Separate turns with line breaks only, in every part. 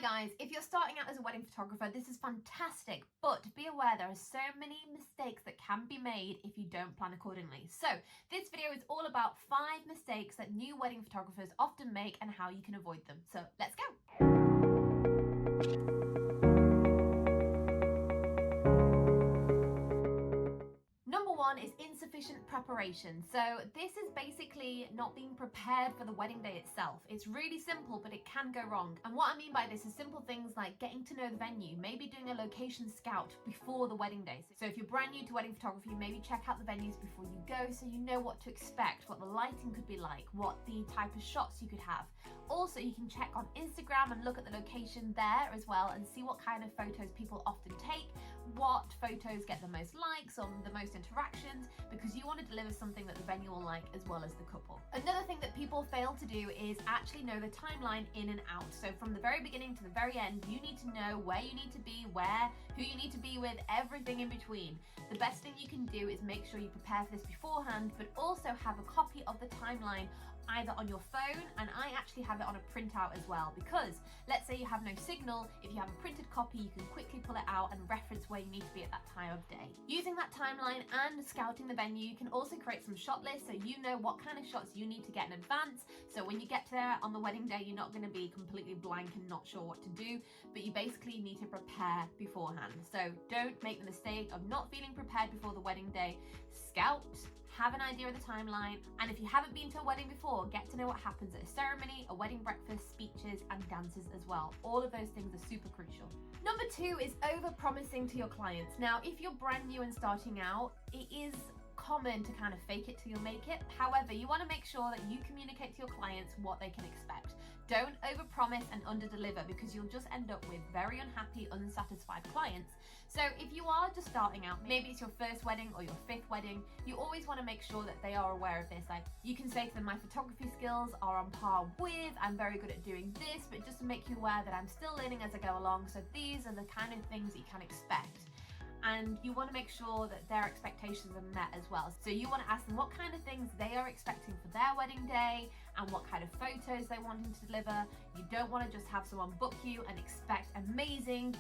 Hi guys, if you're starting out as a wedding photographer, this is fantastic, but be aware there are so many mistakes that can be made if you don't plan accordingly. So this video is all about 5 mistakes that new wedding photographers often make and how you can avoid them. So let's go. Number 1 is insufficient preparation. So this is basically not being prepared for the wedding day itself. It's really simple, but it can go wrong. And what I mean by this is simple things like getting to know the venue, maybe doing a location scout before the wedding day. So if you're brand new to wedding photography, maybe check out the venues before you go so you know what to expect, what the lighting could be like, what the type of shots you could have. Also, you can check on Instagram and look at the location there as well and see what kind of photos people often take, what photos get the most likes or the most interactions, because you want to deliver something that the venue will like as well as the couple. Another thing that people fail to do is actually know the timeline in and out. So from the very beginning to the very end, you need to know where you need to be, who you need to be with, everything in between. The best thing you can do is make sure you prepare for this beforehand, but also have a copy of the timeline either on your phone, and I actually have it on a printout as well, because let's say you have no signal, if you have a printed copy you can quickly pull it out and reference where you need to be at that time of day. Using that timeline and scouting the venue, you can also create some shot lists so you know what kind of shots you need to get in advance, so when you get there on the wedding day you're not going to be completely blank and not sure what to do, but you basically need to prepare beforehand. So don't make the mistake of not feeling prepared before the wedding day. Scout, have an idea of the timeline, and if you haven't been to a wedding before, get to know what happens at a ceremony, a wedding breakfast, speeches and dances as well. All of those things are super crucial. Number 2 is over-promising to your clients. Now, if you're brand new and starting out, it is common to kind of fake it till you make it. However, you want to make sure that you communicate to your clients what they can expect. Don't overpromise and underdeliver, because you'll just end up with very unhappy, unsatisfied clients. So if you are just starting out, maybe it's your first wedding or your 5th wedding, you always want to make sure that they are aware of this. Like, you can say to them, my photography skills are on par with, I'm very good at doing this, but just to make you aware that I'm still learning as I go along, so these are the kind of things that you can expect. And you want to make sure that their expectations are met as well. So you want to ask them what kind of things they are expecting for their wedding day and what kind of photos they want to deliver. You don't want to just have someone book you and expect amazing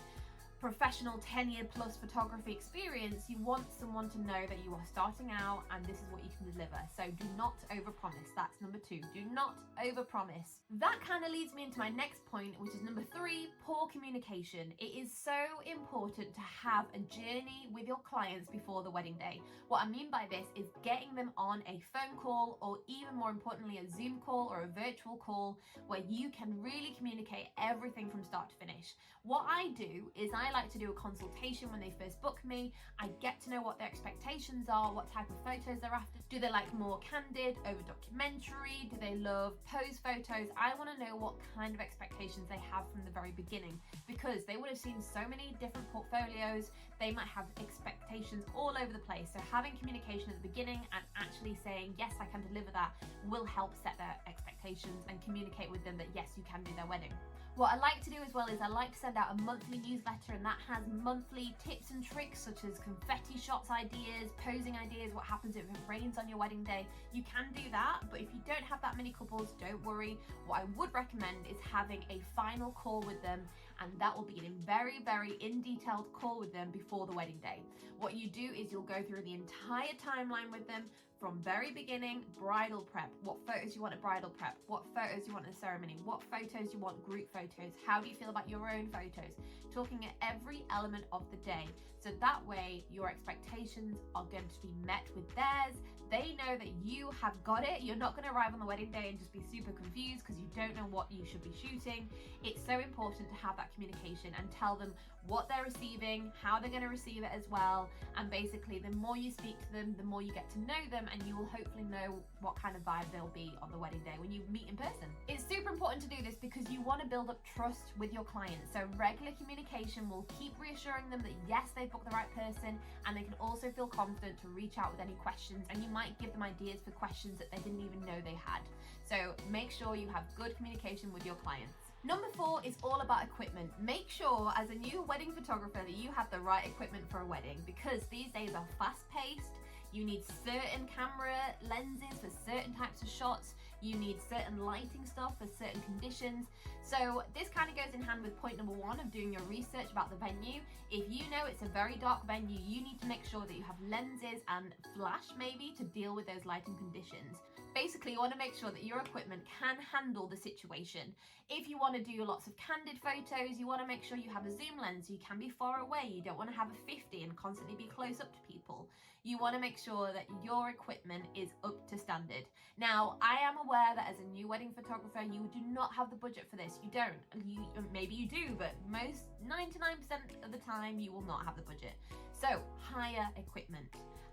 professional 10-year plus photography experience. You want someone to know that you are starting out and this is what you can deliver. So do not overpromise. That's number 2. Do not overpromise. That kind of leads me into my next point, which is number 3, poor communication. It is so important to have a journey with your clients before the wedding day. What I mean by this is getting them on a phone call, or even more importantly a Zoom call or a virtual call, where you can really communicate everything from start to finish. What I do is I like to do a consultation when they first book me. I get to know what their expectations are, what type of photos they're after. Do they like more candid, over documentary? Do they love pose photos? I want to know what kind of expectations they have from the very beginning, because they would have seen so many different portfolios. They might have expectations all over the place. So having communication at the beginning and actually saying, yes, I can deliver that, will help set their expectations and communicate with them that yes, you can do their wedding. What I like to do as well is I like to send out a monthly newsletter, and that has monthly tips and tricks such as confetti shots ideas, posing ideas, what happens if it rains on your wedding day. You can do that, but if you don't have that many couples, don't worry. What I would recommend is having a final call with them, and that will be a very, very in-detailed call with them before the wedding day. What you do is you'll go through the entire timeline with them, from very beginning, bridal prep, what photos you want at bridal prep, what photos you want at the ceremony, what photos you want group photos, how do you feel about your own photos, talking at every element of the day. So that way your expectations are going to be met with theirs. They know that you have got it. You're not going to arrive on the wedding day and just be super confused because you don't know what you should be shooting. It's so important to have that communication and tell them what they're receiving, how they're going to receive it as well. And basically the more you speak to them, the more you get to know them, and you will hopefully know what kind of vibe they'll be on the wedding day when you meet in person. It's super important to do this because you want to build up trust with your clients. So regular communication will keep reassuring them that yes, they've booked the right person, and they can also feel confident to reach out with any questions, and you might give them ideas for questions that they didn't even know they had. So make sure you have good communication with your clients. Number 4 is all about equipment. Make sure as a new wedding photographer that you have the right equipment for a wedding, because these days are fast paced. You need certain camera lenses for certain types of shots. you need certain lighting stuff for certain conditions. So this kind of goes in hand with point number 1 of doing your research about the venue. If you know it's a very dark venue, you need to make sure that you have lenses and flash maybe to deal with those lighting conditions. Basically, you want to make sure that your equipment can handle the situation. If you want to do lots of candid photos, you want to make sure you have a zoom lens so you can be far away. You don't want to have a 50 and constantly be close up to people. You want to make sure that your equipment is up to standard. Now, I am aware that as a new wedding photographer, you do not have the budget for this. You don't. Maybe you do, but most 99% of the time, you will not have the budget. So, hire equipment.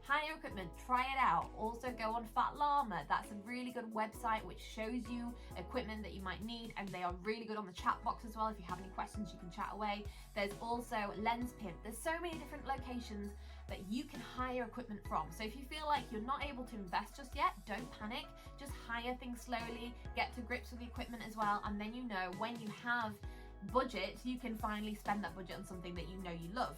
Hire equipment, try it out. Also go on Fat Llama. That's a really good website which shows you equipment that you might need, and they are really good on the chat box as well. If you have any questions, you can chat away. There's also Lenspimp. There's so many different locations that you can hire equipment from. So if you feel like you're not able to invest just yet, don't panic. Just hire things slowly, get to grips with the equipment as well, and then you know when you have budget, you can finally spend that budget on something that you know you love.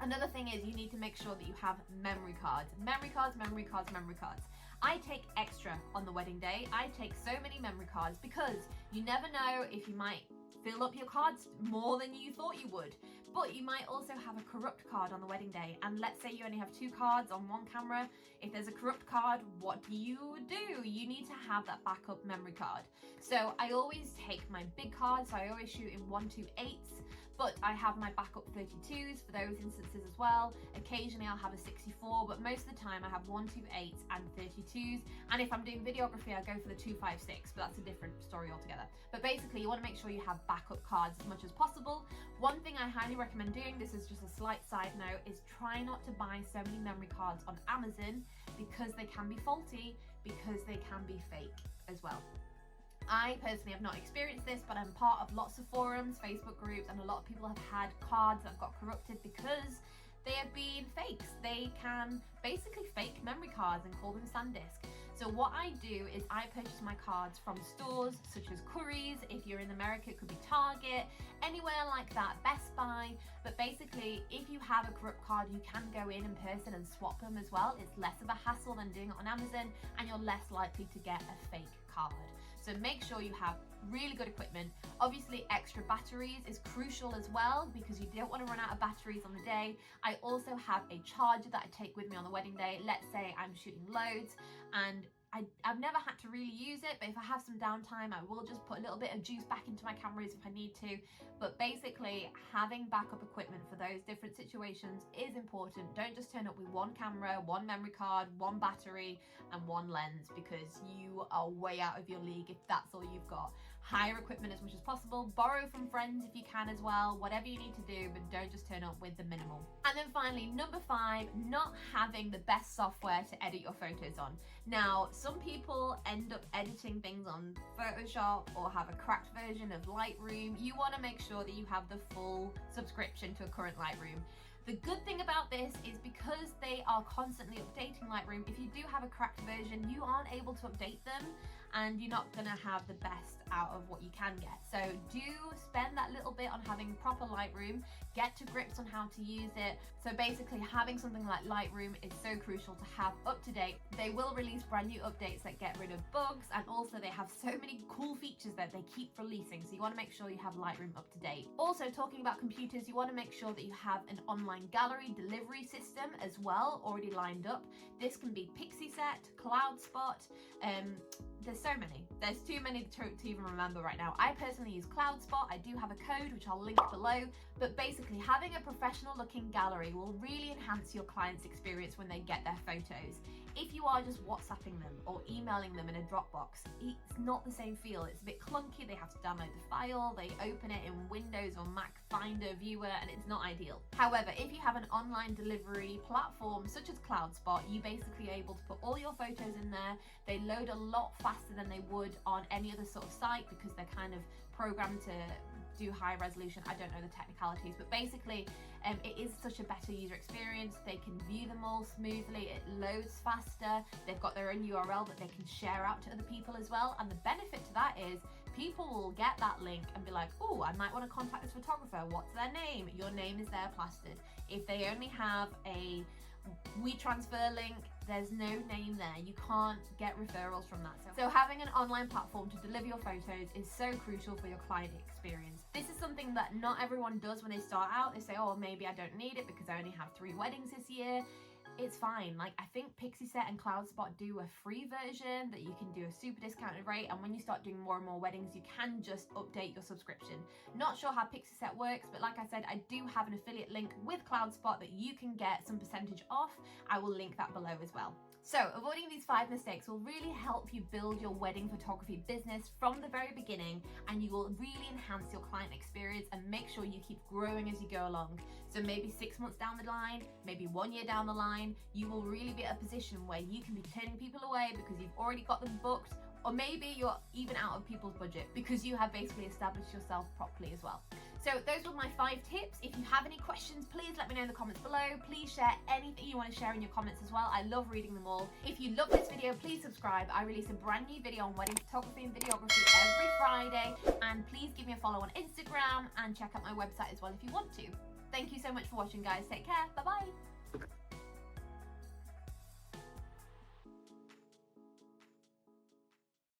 Another thing is you need to make sure that you have memory cards. Memory cards, memory cards, memory cards. I take extra on the wedding day. I take so many memory cards because you never know if you might fill up your cards more than you thought you would. But you might also have a corrupt card on the wedding day. And let's say you only have 2 cards on one camera. If there's a corrupt card, what do? You need to have that backup memory card. So I always take my big cards. So I always shoot in 128s. But I have my backup 32s for those instances as well. Occasionally I'll have a 64, but most of the time I have 128s and 32s. And if I'm doing videography, I go for the 256, but that's a different story altogether. But basically you want to make sure you have backup cards as much as possible. One thing I highly recommend doing, this is just a slight side note, is try not to buy so many memory cards on Amazon because they can be faulty, because they can be fake as well. I personally have not experienced this, but I'm part of lots of forums, Facebook groups, and a lot of people have had cards that got corrupted because they have been fakes. They can basically fake memory cards and call them SanDisk. So what I do is I purchase my cards from stores such as Currys. If you're in America, it could be Target, anywhere like that, Best Buy. But basically, if you have a corrupt card, you can go in person and swap them as well. It's less of a hassle than doing it on Amazon, and you're less likely to get a fake card. So make sure you have really good equipment. Obviously, extra batteries is crucial as well because you don't want to run out of batteries on the day. I also have a charger that I take with me on the wedding day. Let's say I'm shooting loads and I've never had to really use it, but if I have some downtime, I will just put a little bit of juice back into my cameras if I need to. But basically, having backup equipment for those different situations is important. Don't just turn up with one camera, one memory card, one battery, and one lens because you are way out of your league if that's all you've got. Hire equipment as much as possible, borrow from friends if you can as well, whatever you need to do, but don't just turn up with the minimal. And then finally, number 5, not having the best software to edit your photos on. Now, some people end up editing things on Photoshop or have a cracked version of Lightroom. You want to make sure that you have the full subscription to a current Lightroom. The good thing about this is because they are constantly updating Lightroom, if you do have a cracked version, you aren't able to update them and you're not going to have the best out of what you can get. So do spend that little bit on having proper Lightroom, get to grips on how to use it. So basically having something like Lightroom is so crucial to have up to date. They will release brand new updates that get rid of bugs, and also they have so many cool features that they keep releasing. So you want to make sure you have Lightroom up to date. Also, talking about computers, you want to make sure that you have an online gallery delivery system as well already lined up. This can be Pixieset, CloudSpot, there's so many. There's too many to even remember right now. I personally use CloudSpot. I do have a code which I'll link below, but basically having a professional looking gallery will really enhance your client's experience when they get their photos. If you are just WhatsApping them or emailing them in a Dropbox, it's not the same feel. It's a bit clunky. They have to download the file, they open it in Windows or Mac Finder Viewer, and it's not ideal. However, if you have an online delivery platform such as CloudSpot, you basically are able to put all your photos in there. They load a lot faster than they would on any other sort of site because they're kind of programmed to do high resolution. I don't know the technicalities, but basically it is such a better user experience. They can view them all smoothly, it loads faster, they've got their own URL that they can share out to other people as well, and the benefit to that is people will get that link and be like, oh, I might want to contact this photographer, what's their name? Your name is there plastered. If they only have a WeTransfer link, There's no name there. You can't get referrals from that. So having an online platform to deliver your photos is so crucial for your client experience. This is something that not everyone does when they start out. They say, oh, maybe I don't need it because I only have 3 weddings this year. It's fine. Like, I think Pixieset and CloudSpot do a free version that you can do a super discounted rate, and when you start doing more and more weddings, you can just update your subscription. Not sure how Pixieset works, but like I said, I do have an affiliate link with CloudSpot that you can get some percentage off. I will link that below as well. So avoiding these 5 mistakes will really help you build your wedding photography business from the very beginning, and you will really enhance your client experience and make sure you keep growing as you go along. So maybe 6 months down the line, maybe 1 year down the line, you will really be at a position where you can be turning people away because you've already got them booked, or maybe you're even out of people's budget because you have basically established yourself properly as well. So those were my 5 tips. If you have any questions, please let me know in the comments below. Please share anything you want to share in your comments as well. I love reading them all. If you love this video, please subscribe. I release a brand new video on wedding photography and videography every Friday. And please give me a follow on Instagram and check out my website as well if you want to. Thank you so much for watching, guys. Take care. Bye-bye.